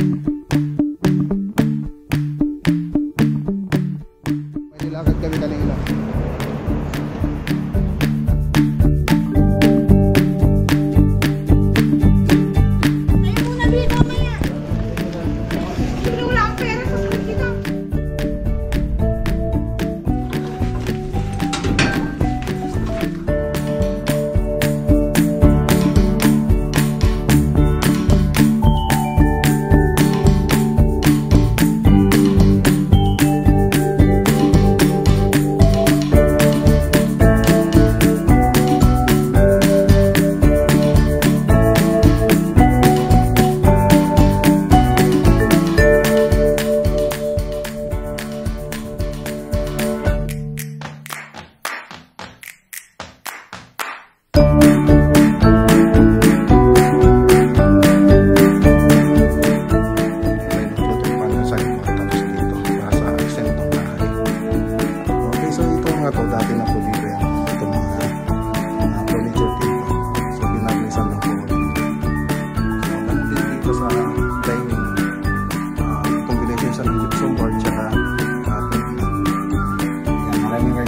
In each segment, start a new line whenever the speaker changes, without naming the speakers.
May nilakad kami kanina.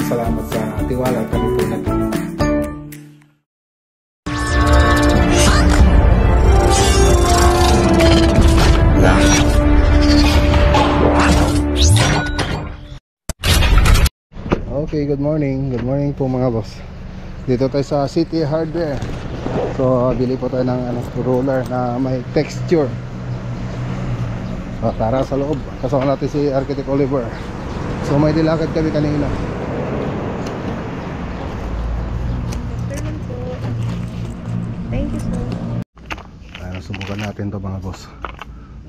Salamat sa tiwala at kalipunan. Okay, good morning. Good morning po mga boss. Dito tayo sa City Hardware. So, bili po tayo ng roller na may texture. So, tara sa loob. Kasama natin si Architect Oliver. So, may dilakad kami kanina. Subukan natin to mga boss.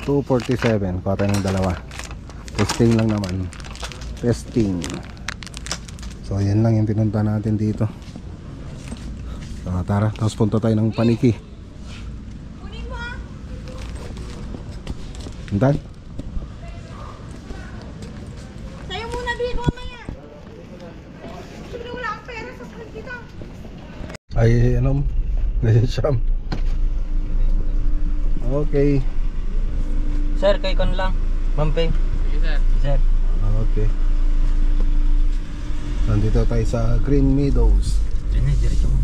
247, kuha tayo ng dalawa. Testing lang naman. Testing. So yan lang yung pinunta natin dito. So tara, tapos punta tayo ng Paniki. Hintan?
Sa'yo muna dito mamaya. Siyempre wala akong pera sa pag dito.
Ay ano? Ganyan siyam. Okay.
Sir, kay kon lang. Mampay. Sige, sir. Sir.
Okay. Nandito tayo sa Green Meadows.
Diyan, diretso mo.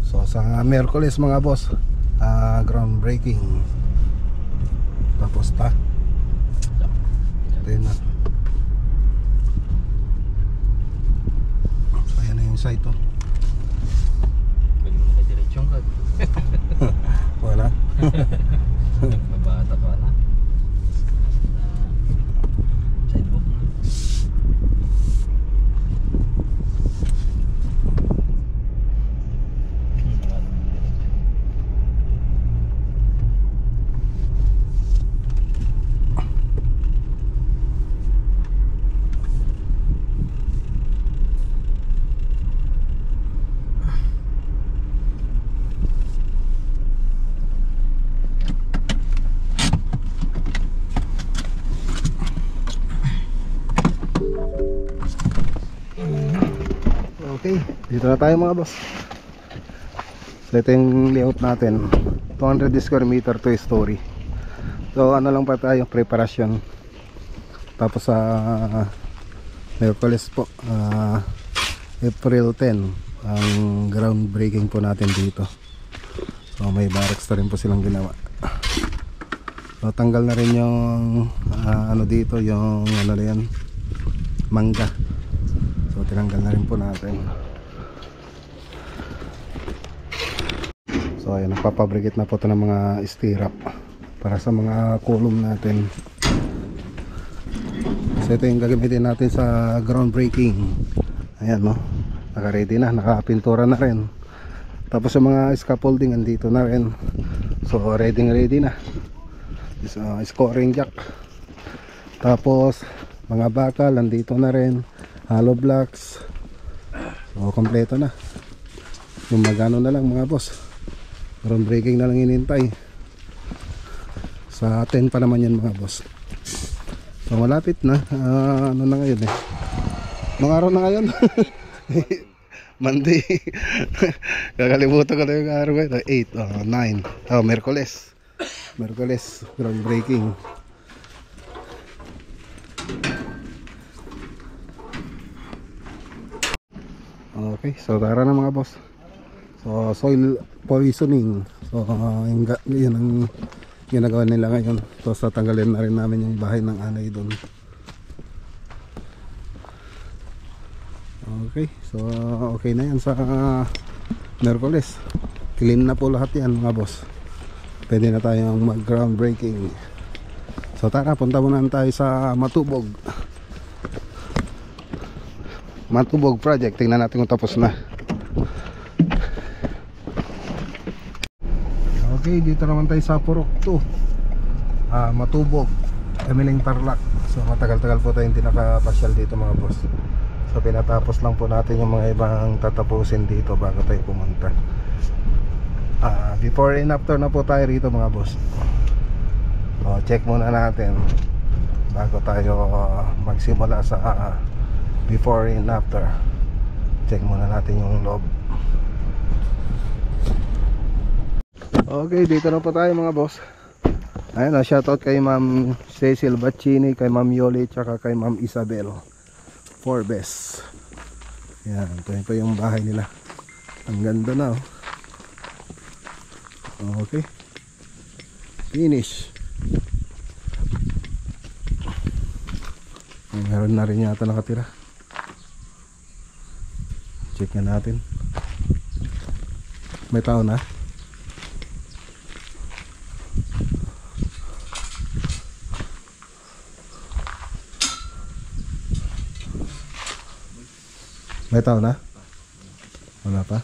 So sa Miyerkules mga boss, groundbreaking. Tapos ta. Ito na. So ayan na yung site to.
Pwede mo naka-diretsyon ka.
Wala.
Mabata pa na. Sidewalk na.
Okay, dito na tayo mga boss. So ito yung layout natin. 200 square meter, 2 story. So ano lang pa tayo, preparasyon. Tapos sa Miyerkules po, April 10 ang groundbreaking po natin dito. So may barracks na rin po silang ginawa. So tanggal na rin yung ano dito, yung ano na yan, mangga. So tinanggal na rin po natin. So ayan, nagpapabricate na po ito ng mga stirrup para sa mga column natin. So ito yung gagamitin natin sa groundbreaking. Ayan no, naka-ready na, nakapintura na rin. Tapos yung mga scaffolding andito na rin. So ready na. So, scoring jack. Tapos mga bakal andito na rin. Hollow blocks. So kompleto na. Yung magano na lang mga boss, groundbreaking na lang inintay. Sa 10 pa naman yan mga boss. So malapit na. Ano na ngayon eh? Anong araw na ngayon? Monday. Kakalimutan ko na yung araw ngayon. 8, 9. Merkules. Merkules. Groundbreaking. Okay, so tara na mga boss. So soil poisoning. So yun ang ginagawa nila ngayon. So tatanggalin na rin namin yung bahay ng anay doon. Okay, so okay na yan sa Merkules. Clean na po lahat yan mga boss. Pwede na tayong mag groundbreaking. So tara, punta muna tayo sa Matubog. Matubog project. Tingnan natin kung tapos na. Okay, dito naman tayo sa Purok 2. Matubog, Emiling Tarlac. So matagal-tagal po tayong hindi nakapasyal dito mga boss. So pinatapos lang po natin yung mga ibang tatapusin dito bago tayo pumunta. Before and after na po tayo rito mga boss. So check muna natin bago tayo magsimula sa before and after. Check muna natin yung loob. Okay, dito na po tayo mga boss. Ayun, shoutout kay Ma'am Cecil Bacchini, kay Ma'am Yoli, tsaka kay Ma'am Isabel Forbes. Yan, ito yung bahay nila. Ang ganda na oh. Okay, finish. Meron na rin yata nakatira. Check na natin. May tao na. May tao na? Wala pa?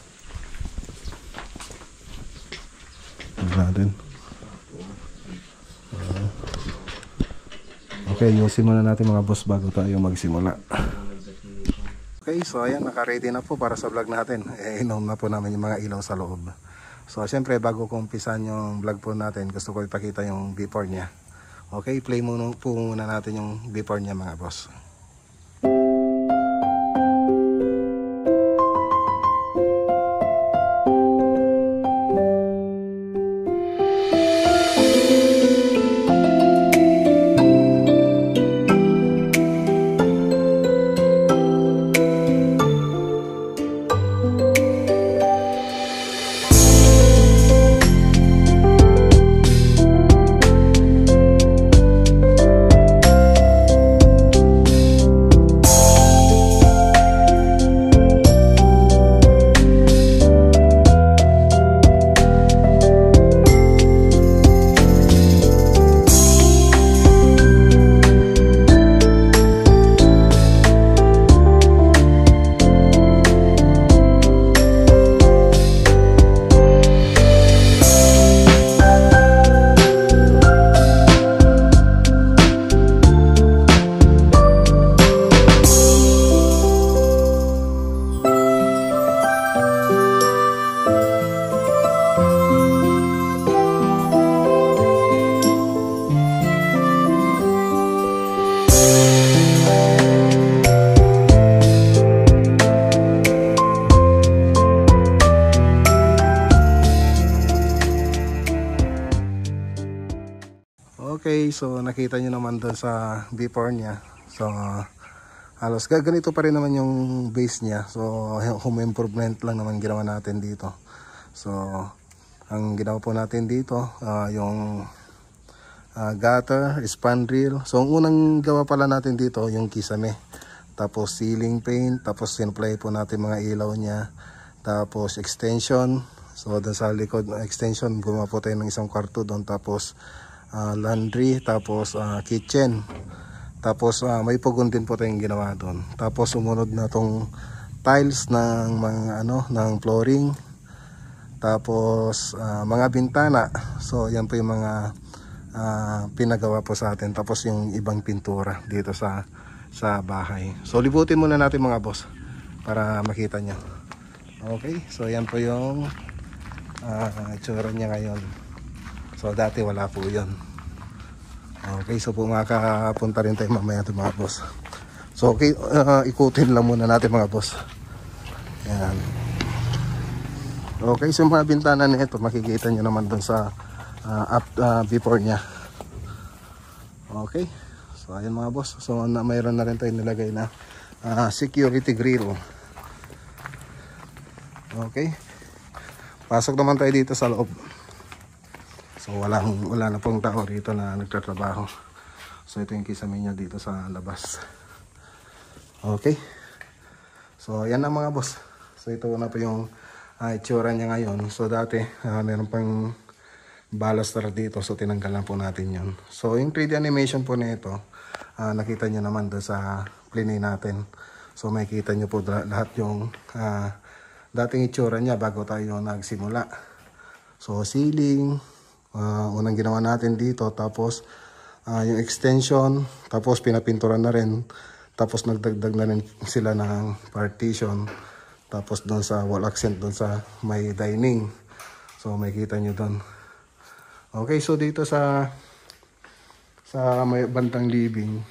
Tignan natin. Okay, yusin muna natin mga boss bago tayo magsimula. Okay, so ayan, naka-ready na po para sa vlog natin. Inom na po namin yung mga ilaw sa loob. So syempre bago ko umpisan yung vlog po natin, gusto ko ipakita yung before niya. Okay, play muna po muna natin yung before niya mga boss. Okay, so nakita nyo naman doon sa before niya. So halos ganito pa rin naman yung base niya. So home improvement lang naman ginawa natin dito. So ang ginawa po natin dito yung gutter, spandrel. So ang unang gawa pala natin dito yung kisame. Tapos ceiling paint, tapos sinplay po natin mga ilaw niya. Tapos extension. So doon sa likod ng extension gumawa po tayo ng isang kwarto doon. Tapos laundry, tapos kitchen, tapos may pugon din po tayong ginawa doon. Tapos sumunod na tong tiles ng mga ng flooring, tapos mga bintana. So yan po yung mga pinagawa po sa atin. Tapos yung ibang pintura dito sa bahay. So libutin muna natin mga boss para makita nyo. Okay, so yan po yung itsura niya ngayon. So dati wala po yun. Okay, so makakapunta rin tayo mamaya ito mga boss. So okay, ikutin lang muna natin mga boss. Yan. Okay, so mga bintana nito makikita nyo naman doon sa before niya. Okay, so ayun mga boss. So mayroon na rin tayo nilagay na security grill. Okay, pasok naman tayo dito sa loob. So wala na pong tao rito na nagtatrabaho. So ito yung kisame niya dito sa labas. Okay, so yan na mga boss. So ito na po yung itsura niya ngayon. So dati meron pang baluster dito, so tinanggal na po natin yun. So yung 3D animation po nito, nakita nyo naman doon sa plane natin. So makikita nyo po lahat yung dating itsura niya bago tayo nagsimula. So ceiling, unang ginawa natin dito, tapos yung extension, tapos pinapinturan na rin, tapos nagdagdag na rin sila ng partition, tapos doon sa wall accent doon sa may dining. So makikita nyo doon. Okay, so dito sa may bandang living,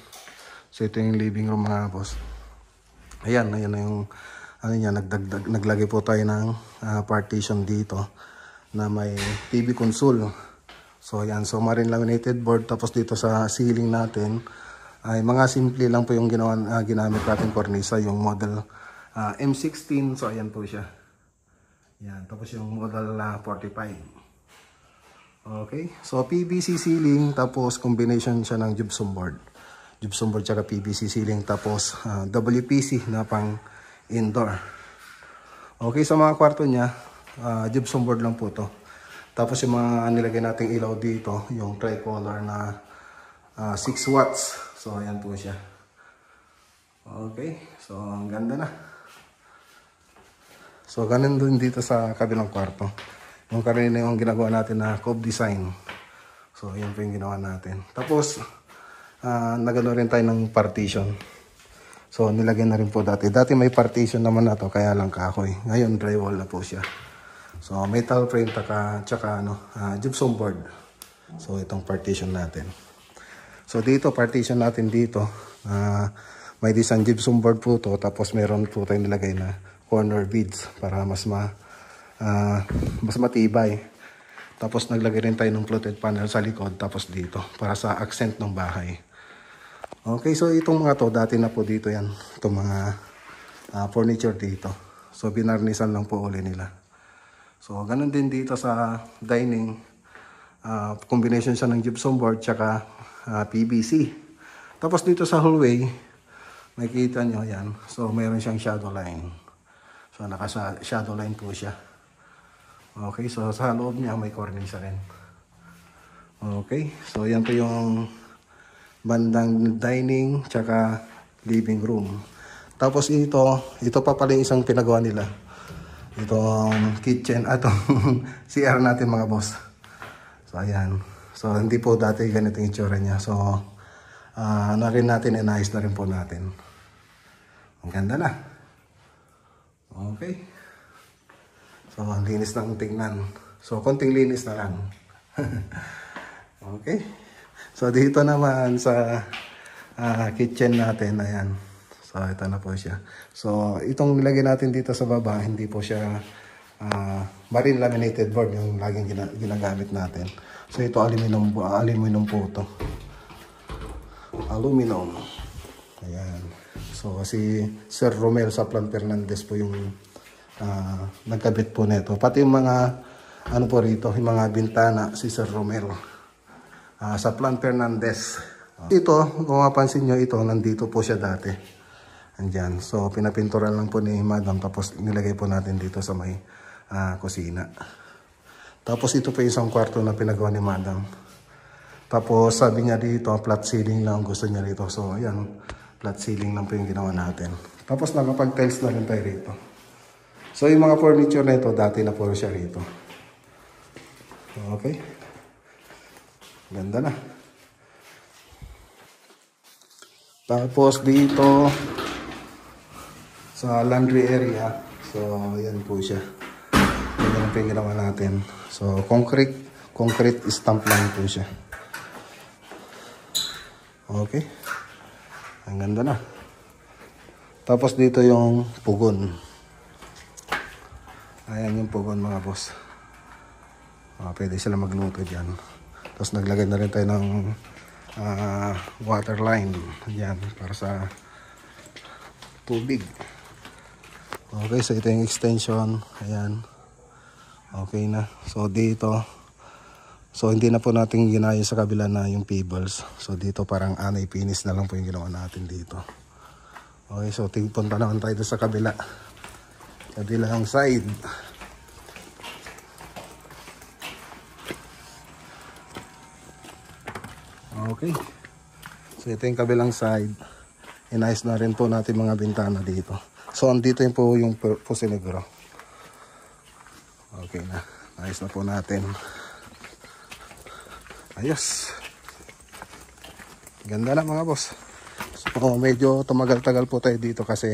so ito yung living room mga boss. Ayan na yung naglagay po tayo ng partition dito na may TV console. So ayan, so marine laminated board. Tapos dito sa ceiling natin ay mga simple lang po yung ginamit natin cornisa, yung model M16. So ayan po siya. Yan, tapos yung model 45. Okay, so PVC ceiling, tapos combination siya ng gypsum board. Gypsum board tsaka PVC ceiling, tapos WPC na pang indoor. Okay, sa mga kwarto niya, gypsum board lang po to. Tapos yung mga nilagay nating ilaw dito, yung tricolor na 6 watts. So ayan po siya. Okay, so ang ganda na. So ganun din dito sa kabilang kwarto. Yung karina yung ginagawa natin na cove design. So yan po yung ginawa natin. Tapos nagano rin tayo ng partition. So nilagay na rin po dati. Dati may partition naman na to, kaya lang kahoy. Ngayon drywall na po siya. So metal frame tsaka gypsum board. So itong partition natin. So dito partition natin dito. May design gypsum board po to. Tapos meron po tayong nilagay na corner beads para mas matibay. Tapos naglagay rin tayo ng fluted panel sa likod, tapos dito para sa accent ng bahay. Okay, so itong mga to dati na po dito yan, itong mga furniture dito. So binarnisan lang po uli nila. So ganun din dito sa dining, combination siya ng gypsum board tsaka PVC. Tapos dito sa hallway, makikita nyo yan. So mayroon siyang shadow line. So naka-shadow line po siya. Okay, so sa loob niya may cornice rin. Okay, so yan po yung bandang dining tsaka living room. Tapos ito pa pala isang pinagawa nila. Itong kitchen, itong CR natin mga boss. So ayan. So hindi po dati ganito yung itsura niya. So na rin natin, inayos na rin po natin. Ang ganda na. Okay. So, ang linis lang tingnan. So, konting linis na lang. Okay. So, dito naman sa kitchen natin, ayan. So, ito na po siya. So, itong nilagay natin dito sa baba, hindi po siya marine laminated board, yung laging ginagamit natin. So, ito aluminum po ito. Aluminum. Ayan. So, si Sir Romel sa Plan Fernandez po yung nagkabit po nito. Pati yung mga po rito, yung mga bintana, si Sir Romel sa Plan Fernandez. Ito, kung mapansin nyo, ito nandito po siya dati. Andyan. So pinapinturan lang po ni Madam, tapos nilagay po natin dito sa may kusina. Tapos ito po isang kwarto na pinagawa ni Madam. Tapos sabi niya dito, flat ceiling lang gusto niya dito. So ayan, flat ceiling lang po yung ginawa natin. Tapos nakapag-tiles na rin tayo rito. So yung mga furniture na ito, dati na po siya rito. Okay. Ganda na. Tapos dito sa laundry area, so yan po siya. Yan po yung ginawa natin. So concrete stamp lang po siya. Okay. Ang ganda na. Tapos dito yung pugon. Ayan yung pugon mga boss. Pwede sila magluto dyan. Tapos naglagay na rin tayo ng water line. Yan, para sa tubig. Okay, so ito yung extension. Ayan. Okay na. So dito. So hindi na po natin ginaya sa kabila na yung pebbles. So dito parang anay finish na lang po yung ginawa natin dito. Okay, so punta naman tayo sa kabila. Kabilang side. Okay. So ito yung kabilang side. Inayos na rin po natin mga bintana dito. So andito yung po yung pusi negro. Okay na. Ayos na po natin. Ayos. Ganda na mga boss. So medyo tumagal-tagal po tayo dito kasi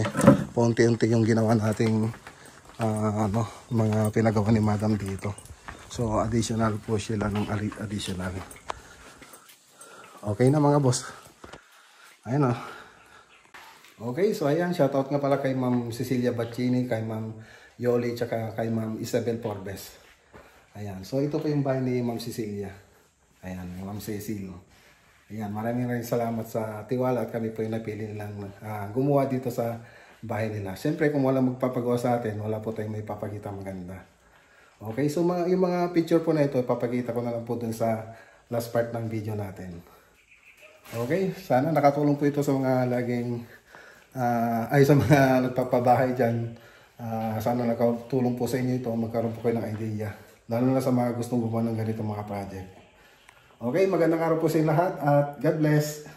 unti-unti yung ginawa nating mga pinagawa ni Madam dito. So additional po sila ng additional. Okay na mga boss. Ayun na. Okay, so ayan, shoutout nga pala kay Ma'am Cecilia Baccini, kay Ma'am Yoli, tsaka kay Ma'am Isabel Forbes. Ayan, so ito po yung bahay ni Ma'am Cecilia. Ayan, Ma'am Cecil. Ayan, maraming salamat sa tiwala at kami po yung napili nilang gumawa dito sa bahay nila. Siyempre, kung wala magpapagawa sa atin, wala po tayong may papakita maganda. Okay, so yung mga picture po na ito, papakita ko na lang po dun sa last part ng video natin. Okay, sana nakatulong po ito sa mga laging sa mga nagpapabahay dyan. Sana nakatulong po sa inyo ito, magkaroon po kayo ng idea. Lalo na sa mga gustong gumawa ng ganito mga project. Okay, magandang araw po sa inyo lahat at God bless.